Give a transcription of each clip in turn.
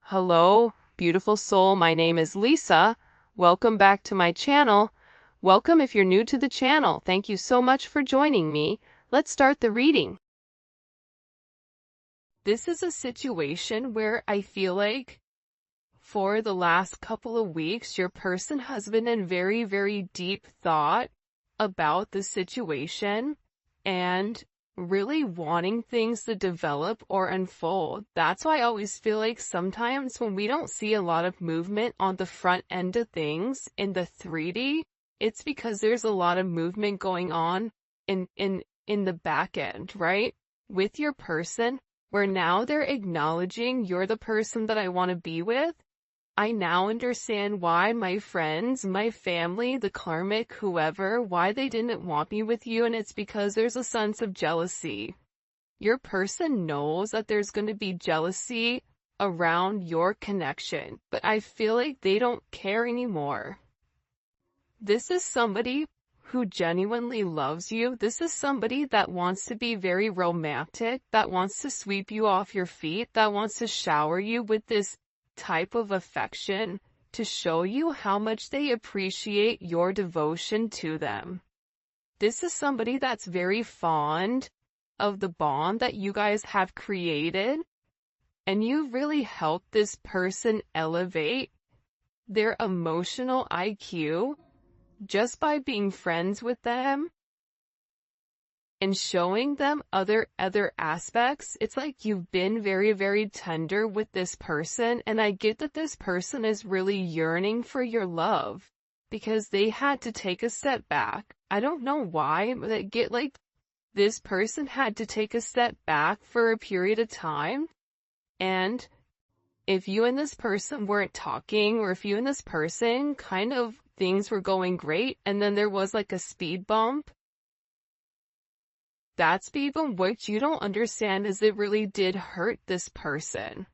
Hello, beautiful soul. My name is Lisa. Welcome back to my channel. Welcome if you're new to the channel. Thank you so much for joining me. Let's start the reading. This is a situation where I feel like for the last couple of weeks, your person has been in very, very deep thought about the situation and really wanting things to develop or unfold. That's why I always feel like sometimes when we don't see a lot of movement on the front end of things in the 3D, it's because there's a lot of movement going on in the back end, right? With your person, where now they're acknowledging you're the person that I want to be with. I now understand why my friends, my family, the karmic, whoever, why they didn't want me with you, and it's because there's a sense of jealousy. Your person knows that there's going to be jealousy around your connection, but I feel like they don't care anymore. This is somebody who genuinely loves you. This is somebody that wants to be very romantic, that wants to sweep you off your feet, that wants to shower you with this type of affection to show you how much they appreciate your devotion to them. This is somebody that's very fond of the bond that you guys have created, and you really helped this person elevate their emotional IQ just by being friends with them and showing them other aspects. It's like you've been very, very tender with this person, and I get that this person is really yearning for your love because they had to take a step back. I don't know why, but I get like this person had to take a step back for a period of time, and if you and this person weren't talking, or if you and this person kind of things were going great and then there was like a speed bump, that speed bump, what you don't understand is it really did hurt this person.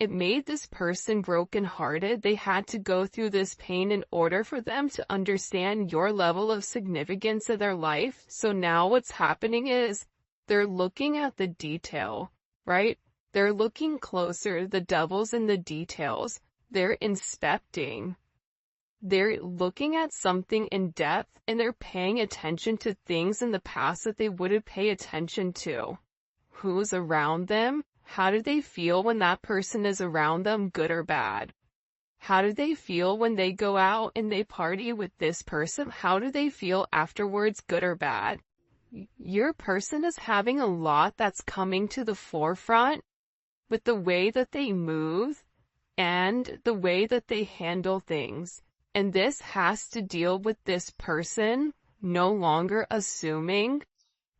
It made this person brokenhearted. They had to go through this pain in order for them to understand your level of significance in their life. So now what's happening is they're looking at the detail, right? They're looking closer. The devil's in the details. They're inspecting. They're looking at something in depth, and they're paying attention to things in the past that they wouldn't pay attention to. Who's around them? How do they feel when that person is around them, good or bad? How do they feel when they go out and they party with this person? How do they feel afterwards, good or bad? Your person is having a lot that's coming to the forefront with the way that they move and the way that they handle things. And this has to deal with this person no longer assuming,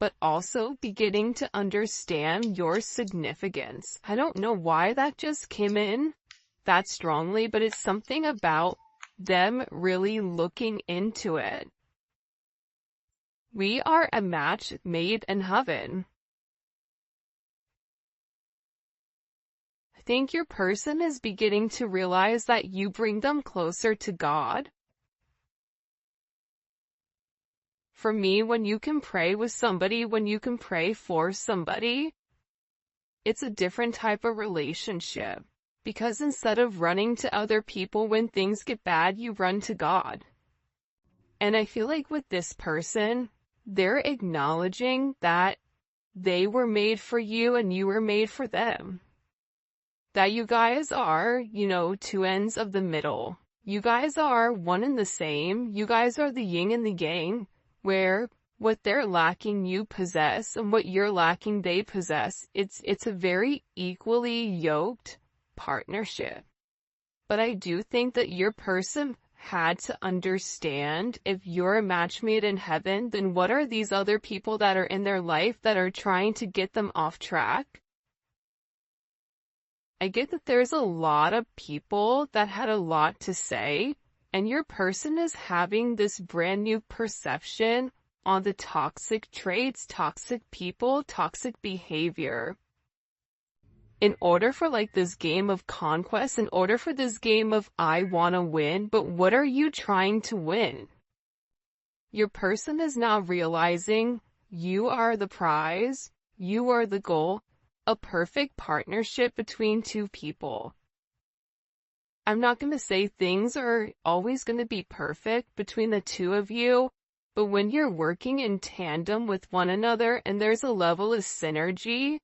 but also beginning to understand your significance. I don't know why that just came in that strongly, but it's something about them really looking into it. We are a match made in heaven. I think your person is beginning to realize that you bring them closer to God. For me, when you can pray with somebody, when you can pray for somebody, it's a different type of relationship. Because instead of running to other people when things get bad, you run to God. And I feel like with this person, they're acknowledging that they were made for you and you were made for them. That you guys are, two ends of the middle. You guys are one and the same. You guys are the yin and the yang, where what they're lacking you possess, and what you're lacking they possess. It's a very equally yoked partnership. But I do think that your person had to understand, if you're a match made in heaven, then what are these other people that are in their life that are trying to get them off track? I get that there's a lot of people that had a lot to say, and your person is having this brand new perception on the toxic traits, toxic people, toxic behavior. In order for this game of conquest, in order for this game of I wanna win, but what are you trying to win? Your person is now realizing you are the prize, you are the goal a perfect partnership between two people. I'm not going to say things are always going to be perfect between the two of you, but when you're working in tandem with one another and there's a level of synergy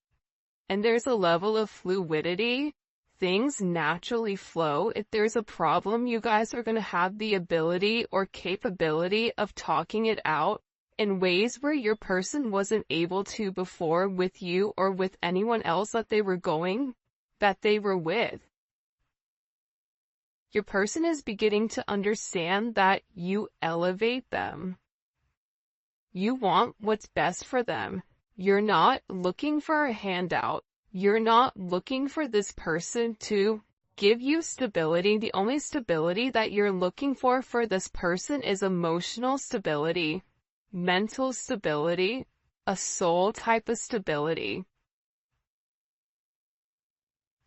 and there's a level of fluidity, things naturally flow. If there's a problem, you guys are going to have the ability or capability of talking it out in ways where your person wasn't able to before with you or with anyone else that they were with. Your person is beginning to understand that you elevate them. You want what's best for them. You're not looking for a handout. You're not looking for this person to give you stability. The only stability that you're looking for this person is emotional stability, mental stability, a soul type of stability.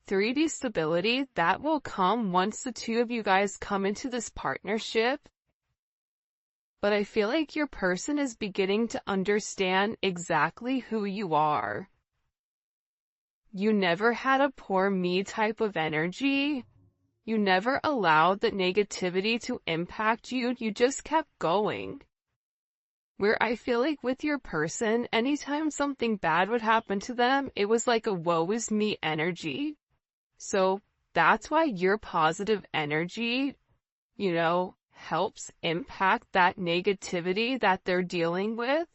3D stability, that will come once the two of you guys come into this partnership. But I feel like your person is beginning to understand exactly who you are. You never had a poor me type of energy. You never allowed the negativity to impact you. You just kept going. Where I feel like with your person, anytime something bad would happen to them, it was like a woe is me energy. So that's why your positive energy, helps impact that negativity that they're dealing with.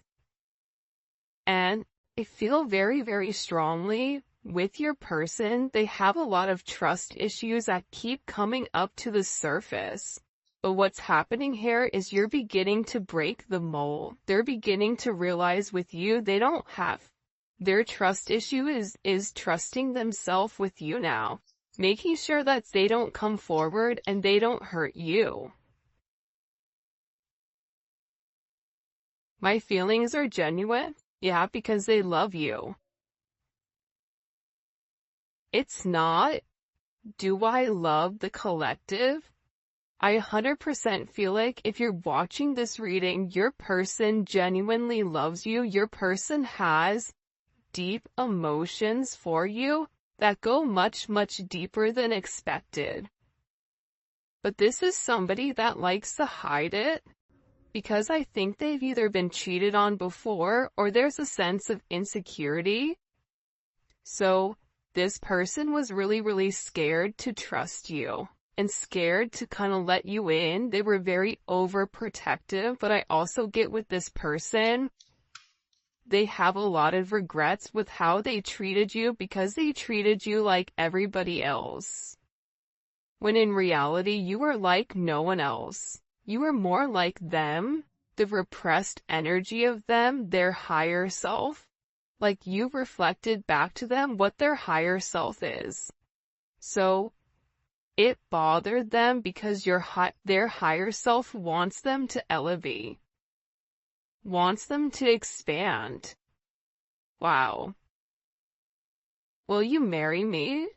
And I feel very, very strongly with your person, they have a lot of trust issues that keep coming up to the surface. But what's happening here is you're beginning to break the mold. They're beginning to realize with you, they don't have their trust issue is trusting themselves with you now, making sure that they don't come forward and they don't hurt you. My feelings are genuine, yeah, because they love you. It's not, do I love the collective? I 100% feel like if you're watching this reading, your person genuinely loves you. Your person has deep emotions for you that go much, much deeper than expected. But this is somebody that likes to hide it because I think they've either been cheated on before or there's a sense of insecurity. So this person was really, really scared to trust you and scared to kind of let you in. They were very overprotective, but I also get with this person, they have a lot of regrets with how they treated you because they treated you like everybody else. When in reality, you were like no one else. You were more like them, the repressed energy of them, their higher self. Like you reflected back to them what their higher self is. So it bothered them because their higher self wants them to elevate, wants them to expand. Wow. Will you marry me?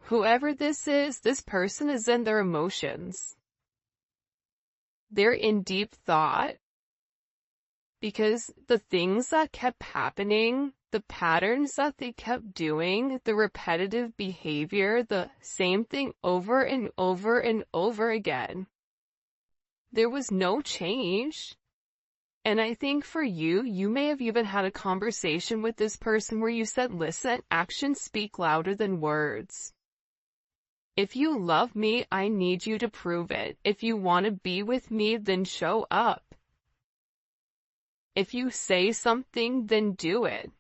Whoever this is, this person is in their emotions. They're in deep thought because the things that kept happening, the patterns that they kept doing, the repetitive behavior, the same thing over and over and over again. There was no change. And I think for you, you may have even had a conversation with this person where you said, listen, actions speak louder than words. If you love me, I need you to prove it. If you want to be with me, then show up. If you say something, then do it.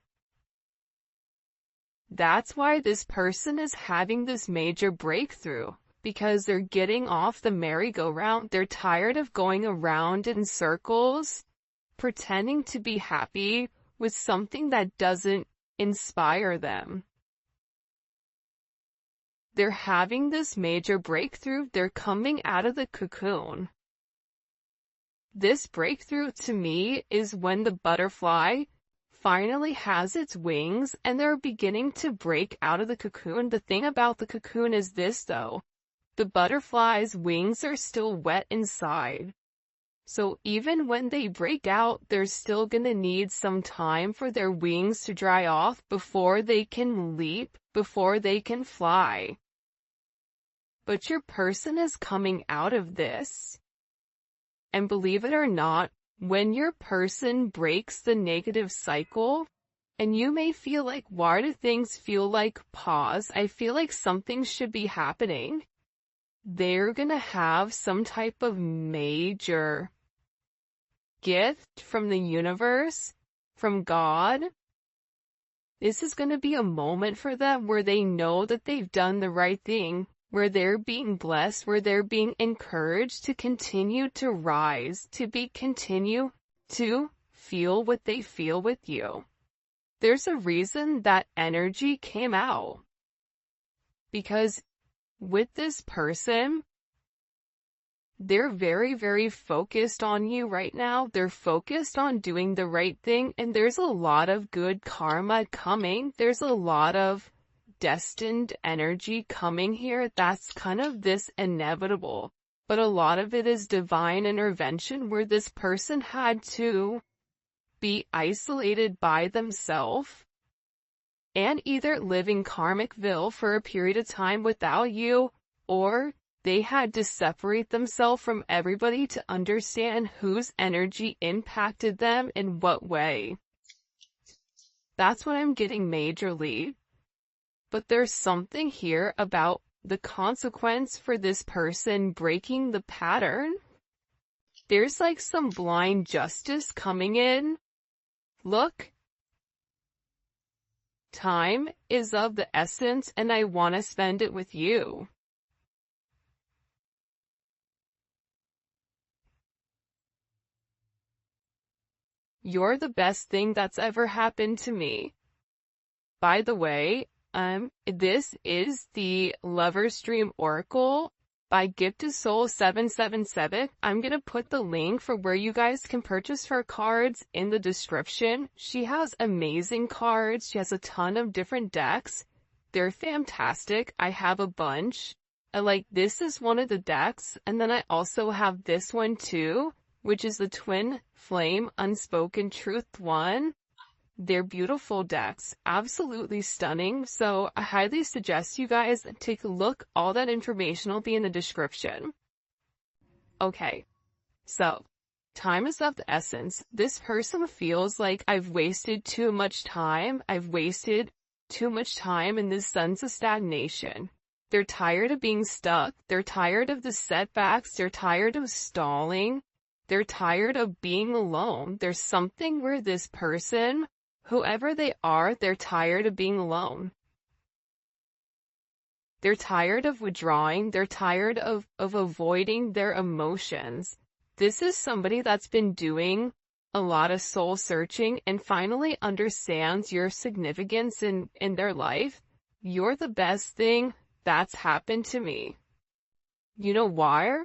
That's why this person is having this major breakthrough, because they're getting off the merry-go-round. They're tired of going around in circles, pretending to be happy with something that doesn't inspire them. They're having this major breakthrough. They're coming out of the cocoon. This breakthrough to me is when the butterfly finally has its wings and they're beginning to break out of the cocoon. The thing about the cocoon is this though, the butterfly's wings are still wet inside. So even when they break out, they're still gonna need some time for their wings to dry off before they can leap, before they can fly. But your person is coming out of this. And believe it or not, when your person breaks the negative cycle, and you may feel like, why do things feel like pause? I feel like something should be happening. They're gonna have some type of major gift from the universe, from God. This is gonna be a moment for them where they know that they've done the right thing, where they're being blessed, where they're being encouraged to continue to rise, continue to feel what they feel with you. There's a reason that energy came out. Because with this person, they're very, very focused on you right now. They're focused on doing the right thing, and there's a lot of good karma coming. There's a lot of destined energy coming here. That's kind of this inevitable. But a lot of it is divine intervention where this person had to be isolated by themselves and either live in Karmicville for a period of time without you, or they had to separate themselves from everybody to understand whose energy impacted them in what way. That's what I'm getting majorly. But there's something here about the consequence for this person breaking the pattern. There's like some blind justice coming in. Look, time is of the essence and I want to spend it with you. You're the best thing that's ever happened to me. By the way, this is the Lover's Dream Oracle by Gift to Soul 777. I'm gonna put the link for where you guys can purchase her cards in the description. She has amazing cards. She has a ton of different decks. They're fantastic. I have a bunch. This is one of the decks, and then I also have this one too, which is the Twin Flame Unspoken Truth one. They're beautiful decks, absolutely stunning, so I highly suggest you guys take a look. All that information will be in the description. Okay, so, time is of the essence. This person feels like I've wasted too much time. I've wasted too much time in this sense of stagnation. They're tired of being stuck. They're tired of the setbacks. They're tired of stalling. They're tired of being alone. There's something where this person, whoever they are, they're tired of being alone. They're tired of withdrawing. They're tired of avoiding their emotions. This is somebody that's been doing a lot of soul searching and finally understands your significance in their life. You're the best thing that's happened to me. You know why?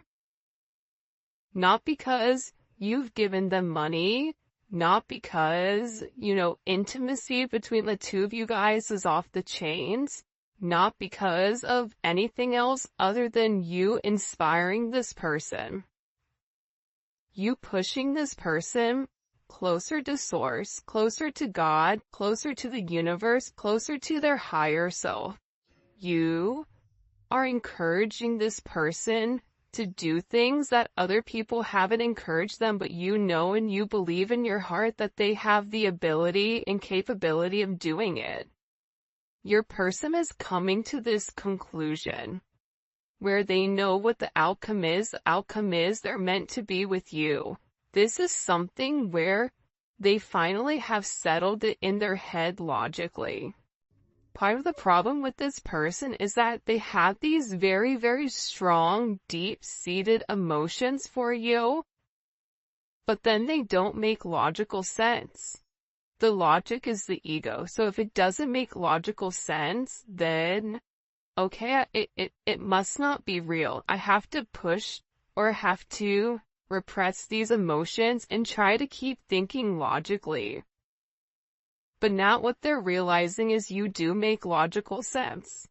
Not because you've given them money, not because, intimacy between the two of you guys is off the chains, not because of anything else other than you inspiring this person. You pushing this person closer to source, closer to God, closer to the universe, closer to their higher self. You are encouraging this person to do things that other people haven't encouraged them, but you know and you believe in your heart that they have the ability and capability of doing it. Your person is coming to this conclusion where they know what the outcome is. The outcome is they're meant to be with you. This is something where they finally have settled it in their head logically. Part of the problem with this person is that they have these very, very strong, deep-seated emotions for you, but then they don't make logical sense. The logic is the ego. So if it doesn't make logical sense, then, okay, it must not be real. I have to push or have to repress these emotions and try to keep thinking logically. But now what they're realizing is you do make logical sense.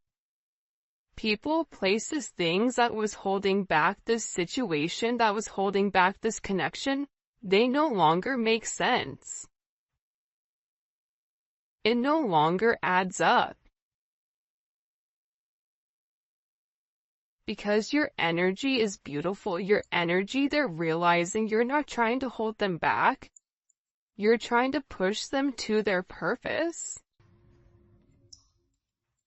people, places, things that was holding back this situation, that was holding back this connection, they no longer make sense. It no longer adds up. Because your energy is beautiful, your energy, they're realizing you're not trying to hold them back. You're trying to push them to their purpose.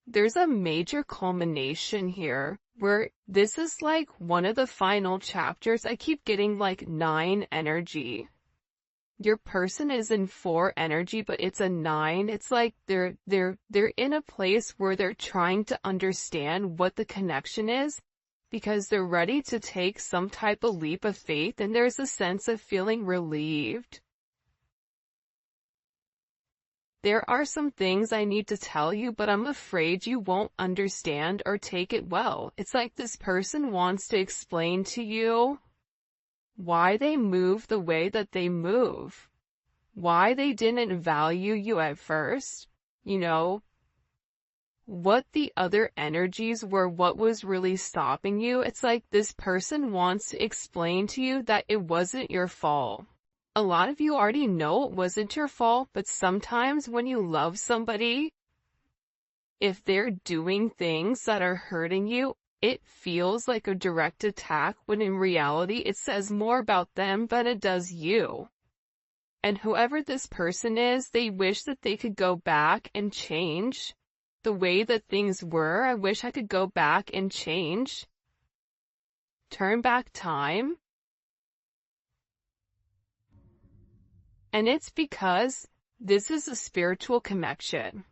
There's a major culmination here, where this is like one of the final chapters. I keep getting like 9 energy. Your person is in 4 energy, but it's a 9. It's like they're in a place where they're trying to understand what the connection is, because they're ready to take some type of leap of faith, and there's a sense of feeling relieved. There are some things I need to tell you, but I'm afraid you won't understand or take it well. It's like this person wants to explain to you why they move the way that they move, why they didn't value you at first, you know, what the other energies were, what was really stopping you. It's like this person wants to explain to you that it wasn't your fault. A lot of you already know it wasn't your fault, but sometimes when you love somebody, if they're doing things that are hurting you, it feels like a direct attack, when in reality it says more about them than it does you. And whoever this person is, they wish that they could go back and change the way that things were. I wish I could go back and change. Turn back time. And it's because this is a spiritual connection.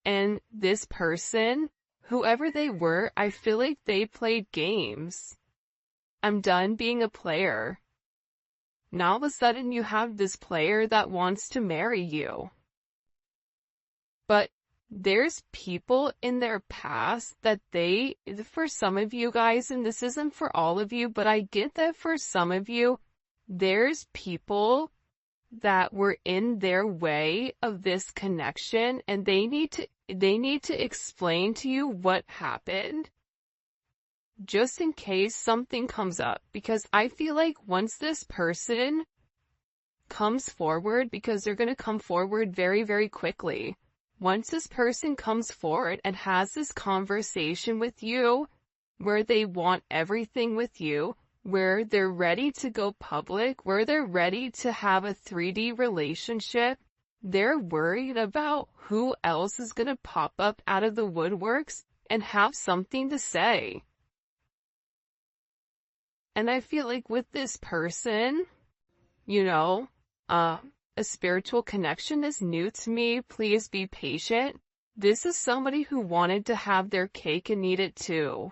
And this person, whoever they were, I feel like they played games. I'm done being a player. Now all of a sudden you have this player that wants to marry you. But there's people in their past that for some of you guys, and this isn't for all of you, but I get that for some of you, there's people that were in their way of this connection, and they need to explain to you what happened, just in case something comes up. Because I feel like once this person comes forward, because they're going to come forward very, very quickly, once this person comes forward and has this conversation with you, where they want everything with you, where they're ready to go public, where they're ready to have a 3D relationship, they're worried about who else is going to pop up out of the woodworks and have something to say. And I feel like with this person, you know, a spiritual connection is new to me. Please be patient. This is somebody who wanted to have their cake and eat it too.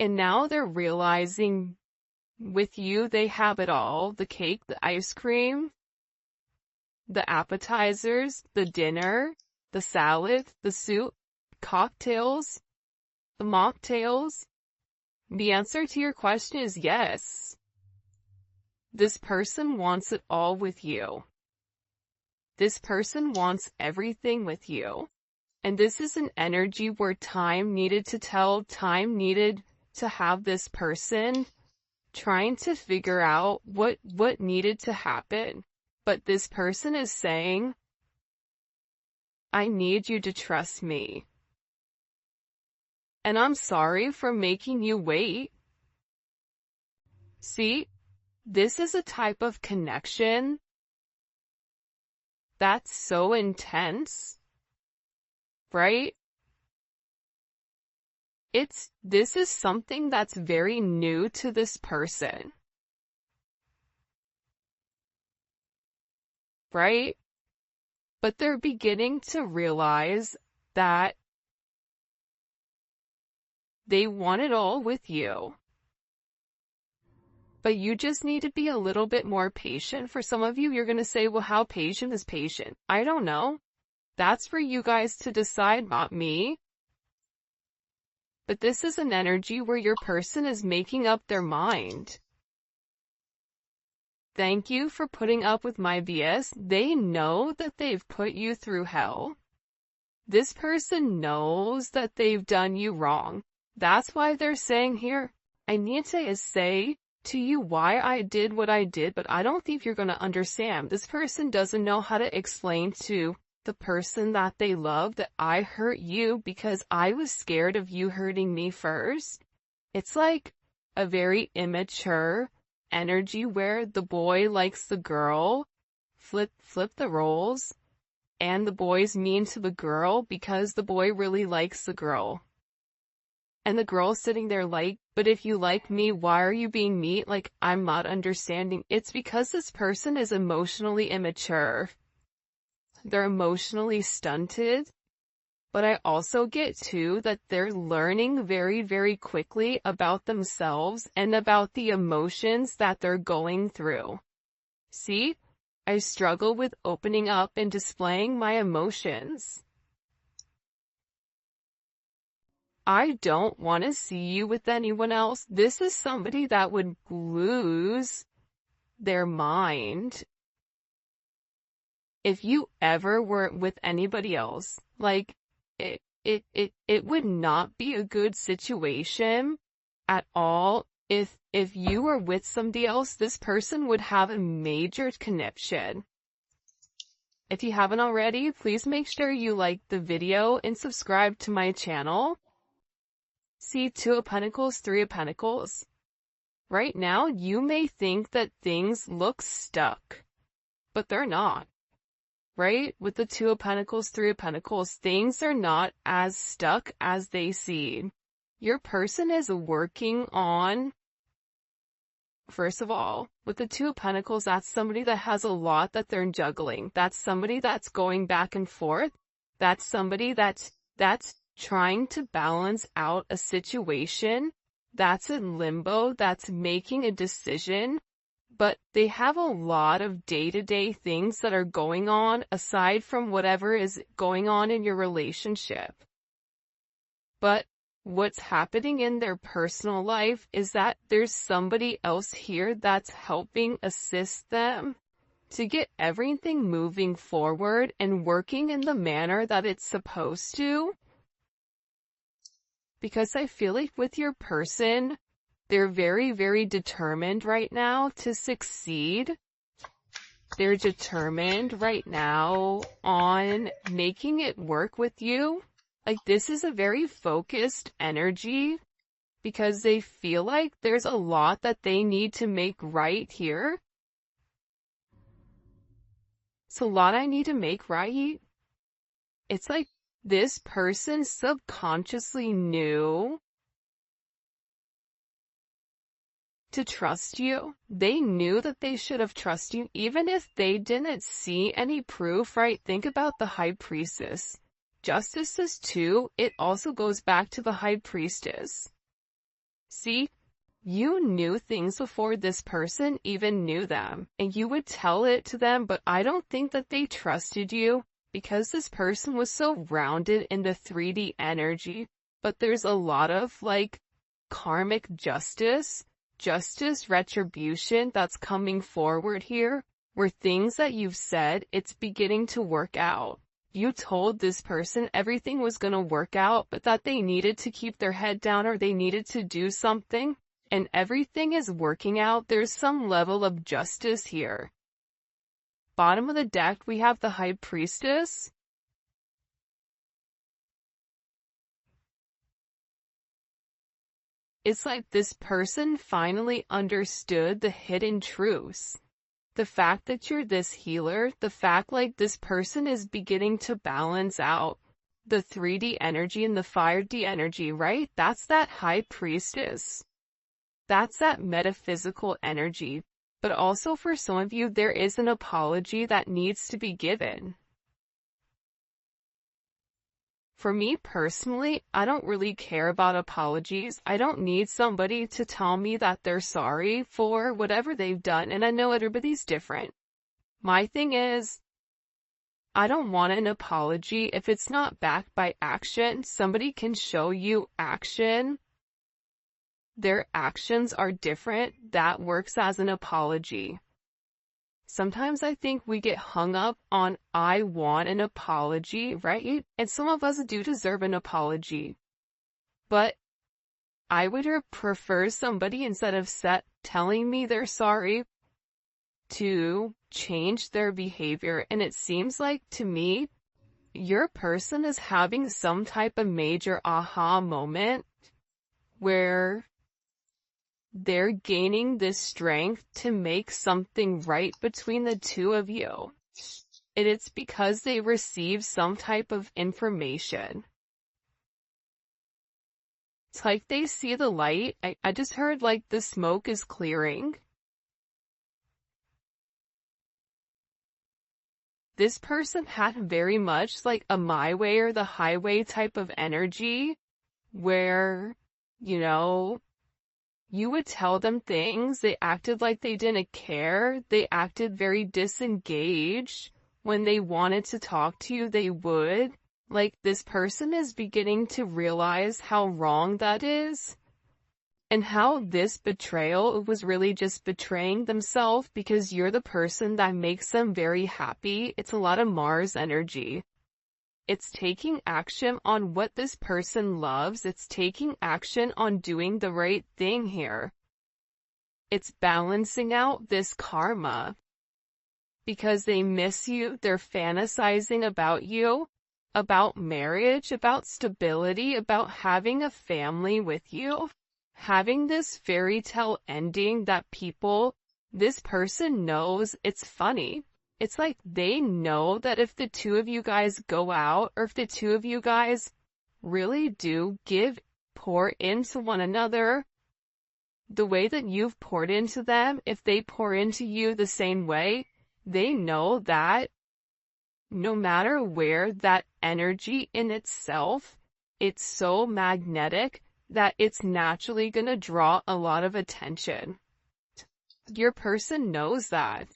And now they're realizing with you, they have it all. The cake, the ice cream, the appetizers, the dinner, the salad, the soup, cocktails, the mocktails. The answer to your question is yes. This person wants it all with you. This person wants everything with you. And this is an energy where time needed to tell, time needed to have this person trying to figure out what needed to happen. But this person is saying, I need you to trust me. And I'm sorry for making you wait. See, this is a type of connection that's so intense, right? This is something that's very new to this person, right? But they're beginning to realize that they want it all with you. But you just need to be a little bit more patient. For some of you, you're going to say, well, how patient is patient? I don't know. That's for you guys to decide, not me. But this is an energy where your person is making up their mind. Thank you for putting up with my BS. They know that they've put you through hell. This person knows that they've done you wrong. That's why they're saying here, I need to say to you why I did what I did, but I don't think you're going to understand. This person doesn't know how to explain to the person that they love that I hurt you because I was scared of you hurting me first. It's like a very immature energy where the boy likes the girl, flip the roles, and the boy's mean to the girl because the boy really likes the girl. And the girl's sitting there like, but if you like me, why are you being mean? Like, I'm not understanding. It's because this person is emotionally immature. They're emotionally stunted. But I also get too that they're learning very, very quickly about themselves and about the emotions that they're going through. See, I struggle with opening up and displaying my emotions. I don't want to see you with anyone else. This is somebody that would lose their mind if you ever were with anybody else. Like, it would not be a good situation at all. If you were with somebody else, this person would have a major connection. If you haven't already, please make sure you like the video and subscribe to my channel. See, Two of Pentacles, Three of Pentacles. Right now, you may think that things look stuck, but they're not. Right? With the Two of Pentacles, Three of Pentacles, things are not as stuck as they seem. Your person is working on, first of all, with the Two of Pentacles, that's somebody that has a lot that they're juggling. That's somebody that's going back and forth. That's somebody that's trying to balance out a situation that's in limbo, that's making a decision, but they have a lot of day-to-day things that are going on aside from whatever is going on in your relationship. But what's happening in their personal life is that there's somebody else here that's helping assist them to get everything moving forward and working in the manner that it's supposed to. Because I feel like with your person, they're very, very determined right now to succeed. They're determined right now on making it work with you. Like, this is a very focused energy because they feel like there's a lot that they need to make right here. It's a lot I need to make right. It's like this person subconsciously knew to trust you. They knew that they should have trusted you, even if they didn't see any proof, right? Think about the High Priestess. Justices too, it also goes back to the High Priestess. See, you knew things before this person even knew them, and you would tell it to them, but I don't think that they trusted you. Because this person was so rounded in the 3D energy, but there's a lot of like karmic justice retribution that's coming forward here, where things that you've said, it's beginning to work out. You told this person everything was going to work out, but that they needed to keep their head down or they needed to do something, and everything is working out. There's some level of justice here. Bottom of the deck, we have the High Priestess. It's like this person finally understood the hidden truths. The fact that you're this healer, the fact like this person is beginning to balance out the 3D energy and the 5D energy, right? That's that High Priestess. That's that metaphysical energy. But also for some of you, there is an apology that needs to be given. For me personally, I don't really care about apologies. I don't need somebody to tell me that they're sorry for whatever they've done, and I know everybody's different. My thing is, I don't want an apology if it's not backed by action. Somebody can show you action. Their actions are different. That works as an apology. Sometimes I think we get hung up on I want an apology, right? And some of us do deserve an apology. But I would prefer somebody, instead of telling me they're sorry, to change their behavior. And it seems like, to me, your person is having some type of major aha moment where they're gaining this strength to make something right between the two of you. And it's because they receive some type of information. It's like they see the light. I just heard like the smoke is clearing. This person had very much like a my way or the highway type of energy where, you would tell them things, they acted like they didn't care, they acted very disengaged. When they wanted to talk to you, they would. Like, this person is beginning to realize how wrong that is, and how this betrayal was really just betraying themselves, because you're the person that makes them very happy. It's a lot of Mars energy. It's taking action on what this person loves. It's taking action on doing the right thing here. It's balancing out this karma. Because they miss you, they're fantasizing about you, about marriage, about stability, about having a family with you. Having this fairy tale ending that this person knows. It's funny. It's like they know that if the two of you guys go out, or if the two of you guys really do pour into one another, the way that you've poured into them, if they pour into you the same way, they know that no matter where, that energy in itself, it's so magnetic that it's naturally going to draw a lot of attention. Your person knows that.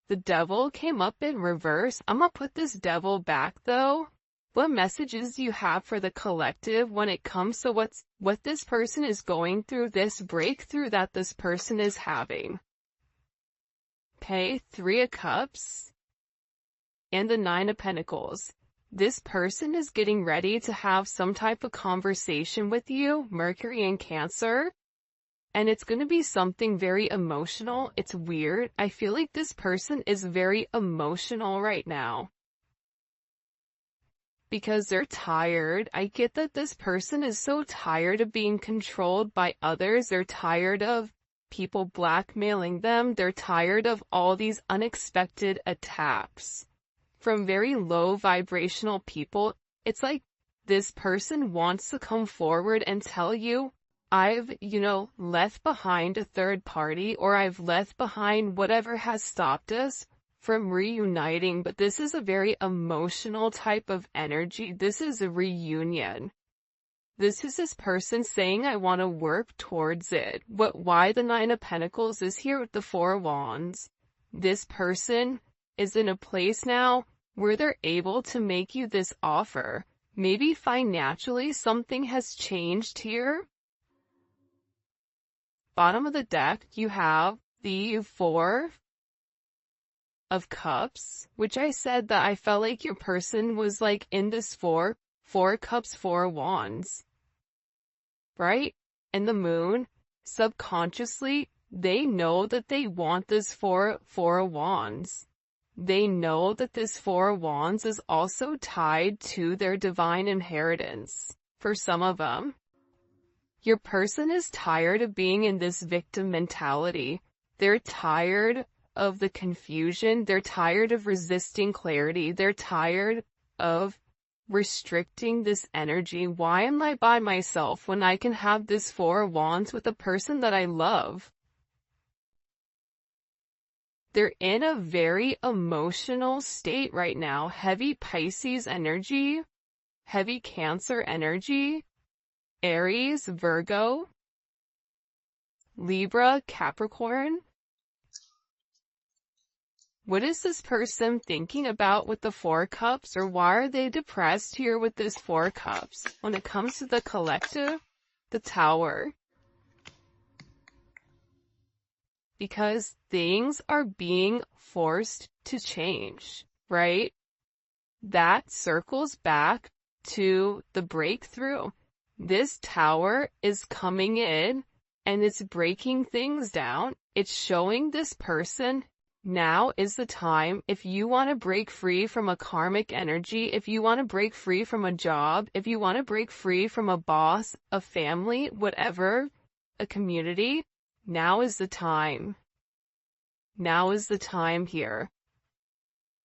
The devil came up in reverse. I'm gonna put this devil back though. What messages do you have for the collective when it comes to what this person is going through, this breakthrough that this person is having? Okay, 3 of Cups and the 9 of Pentacles. This person is getting ready to have some type of conversation with you, Mercury in Cancer. And it's going to be something very emotional. It's weird. I feel like this person is very emotional right now. Because they're tired. I get that this person is so tired of being controlled by others. They're tired of people blackmailing them. They're tired of all these unexpected attacks from very low vibrational people. It's like this person wants to come forward and tell you, I've, left behind a third party, or I've left behind whatever has stopped us from reuniting. But this is a very emotional type of energy. This is a reunion. This is this person saying, I want to work towards it. Why the 9 of Pentacles is here with the 4 of Wands. This person is in a place now where they're able to make you this offer. Maybe financially something has changed here. Bottom of the deck, you have the 4 of Cups, which I said that I felt like your person was like in this 4 Cups, 4 Wands, right? And the Moon, subconsciously, they know that they want this 4 of Wands. They know that this 4 of Wands is also tied to their divine inheritance. For some of them, your person is tired of being in this victim mentality. They're tired of the confusion. They're tired of resisting clarity. They're tired of restricting this energy. Why am I by myself when I can have this 4 of Wands with a person that I love? They're in a very emotional state right now. Heavy Pisces energy, heavy Cancer energy, Aries, Virgo, Libra, Capricorn. What is this person thinking about with the 4 Cups, or why are they depressed here with this 4 Cups? When it comes to the collective, the Tower. because things are being forced to change, right? That circles back to the breakthrough. This tower is coming in and it's breaking things down. It's showing this person now is the time. If you want to break free from a karmic energy, if you want to break free from a job, if you want to break free from a boss, a family, whatever, a community, now is the time. Now is the time here.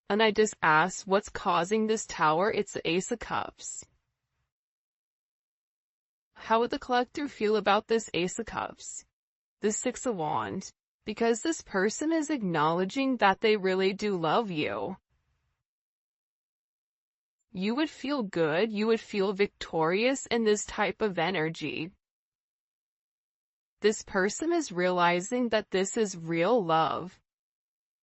And I just asked, what's causing this tower? It's the Ace of Cups. How would the collector feel about this Ace of Cups? The Six of Wands. Because this person is acknowledging that they really do love you. You would feel good, you would feel victorious in this type of energy. This person is realizing that this is real love.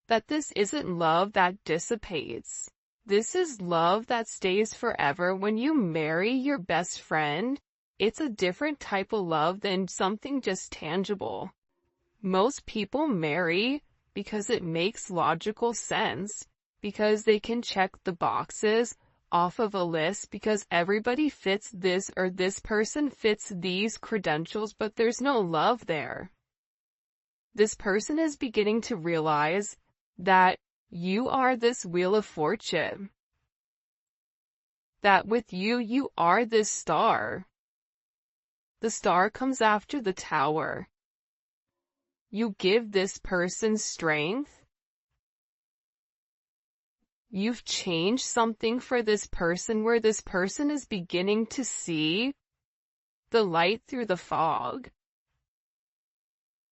That this isn't love that dissipates. This is love that stays forever. When you marry your best friend, it's a different type of love than something just tangible. Most people marry because it makes logical sense, because they can check the boxes off of a list, because everybody fits this or this person fits these credentials, but there's no love there. This person is beginning to realize that you are this wheel of fortune. That with you, you are this star. The star comes after the tower. You give this person strength. You've changed something for this person where this person is beginning to see the light through the fog.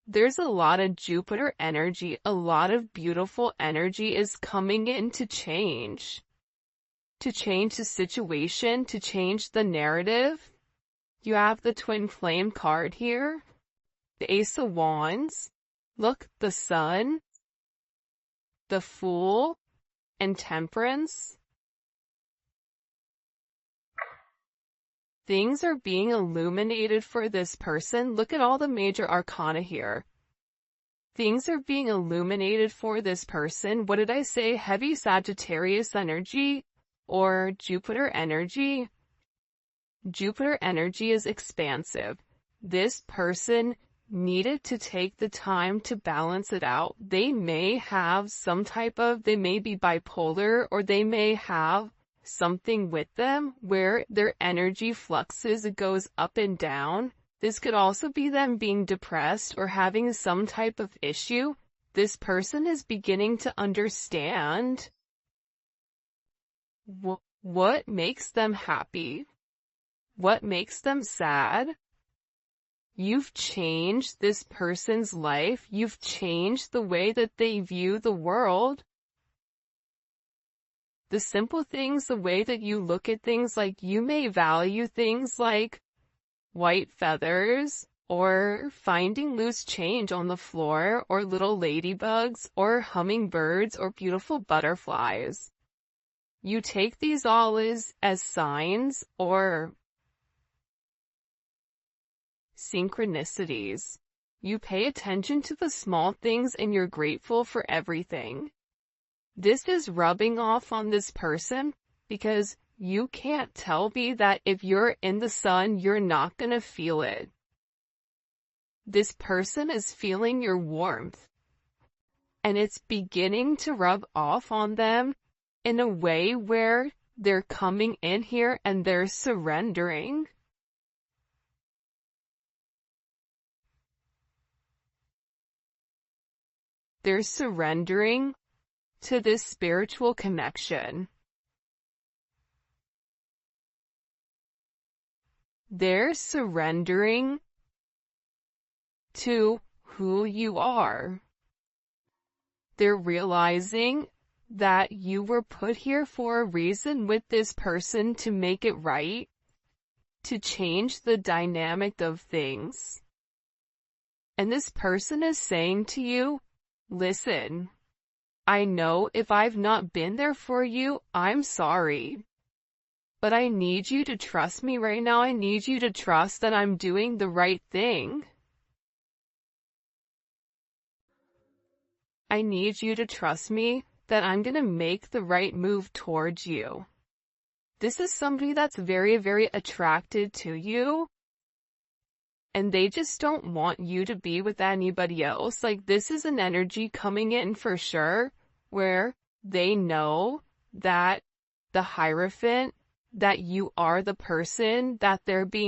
There's a lot of Jupiter energy, a lot of beautiful energy is coming in to change the situation, to change the narrative. You have the Twin Flame card here, the Ace of Wands, look, the Sun, the Fool, and Temperance. Things are being illuminated for this person. Look at all the major arcana here. Things are being illuminated for this person. What did I say? Heavy Sagittarius energy or Jupiter energy? Jupiter energy is expansive. This person needed to take the time to balance it out. They may have they may be bipolar, or they may have something with them where their energy fluxes, it goes up and down. This could also be them being depressed or having some type of issue. This person is beginning to understand what makes them happy, what makes them sad. You've changed this person's life. You've changed the way that they view the world. The simple things, the way that you look at things, like you may value things like white feathers, or finding loose change on the floor, or little ladybugs, or hummingbirds, or beautiful butterflies. You take these all as signs or synchronicities. You pay attention to the small things and you're grateful for everything. This is rubbing off on this person because you can't tell me that if you're in the sun, you're not gonna feel it. This person is feeling your warmth, and it's beginning to rub off on them in a way where they're coming in here and they're surrendering. They're surrendering to this spiritual connection. They're surrendering to who you are. They're realizing that you were put here for a reason with this person to make it right, to change the dynamic of things. And this person is saying to you, listen, I know if I've not been there for you, I'm sorry. But I need you to trust me right now. I need you to trust that I'm doing the right thing. I need you to trust me that I'm gonna make the right move towards you. This is somebody that's very, very attracted to you, and they just don't want you to be with anybody else. Like, this is an energy coming in for sure, where they know that the Hierophant, that you are the person that they're being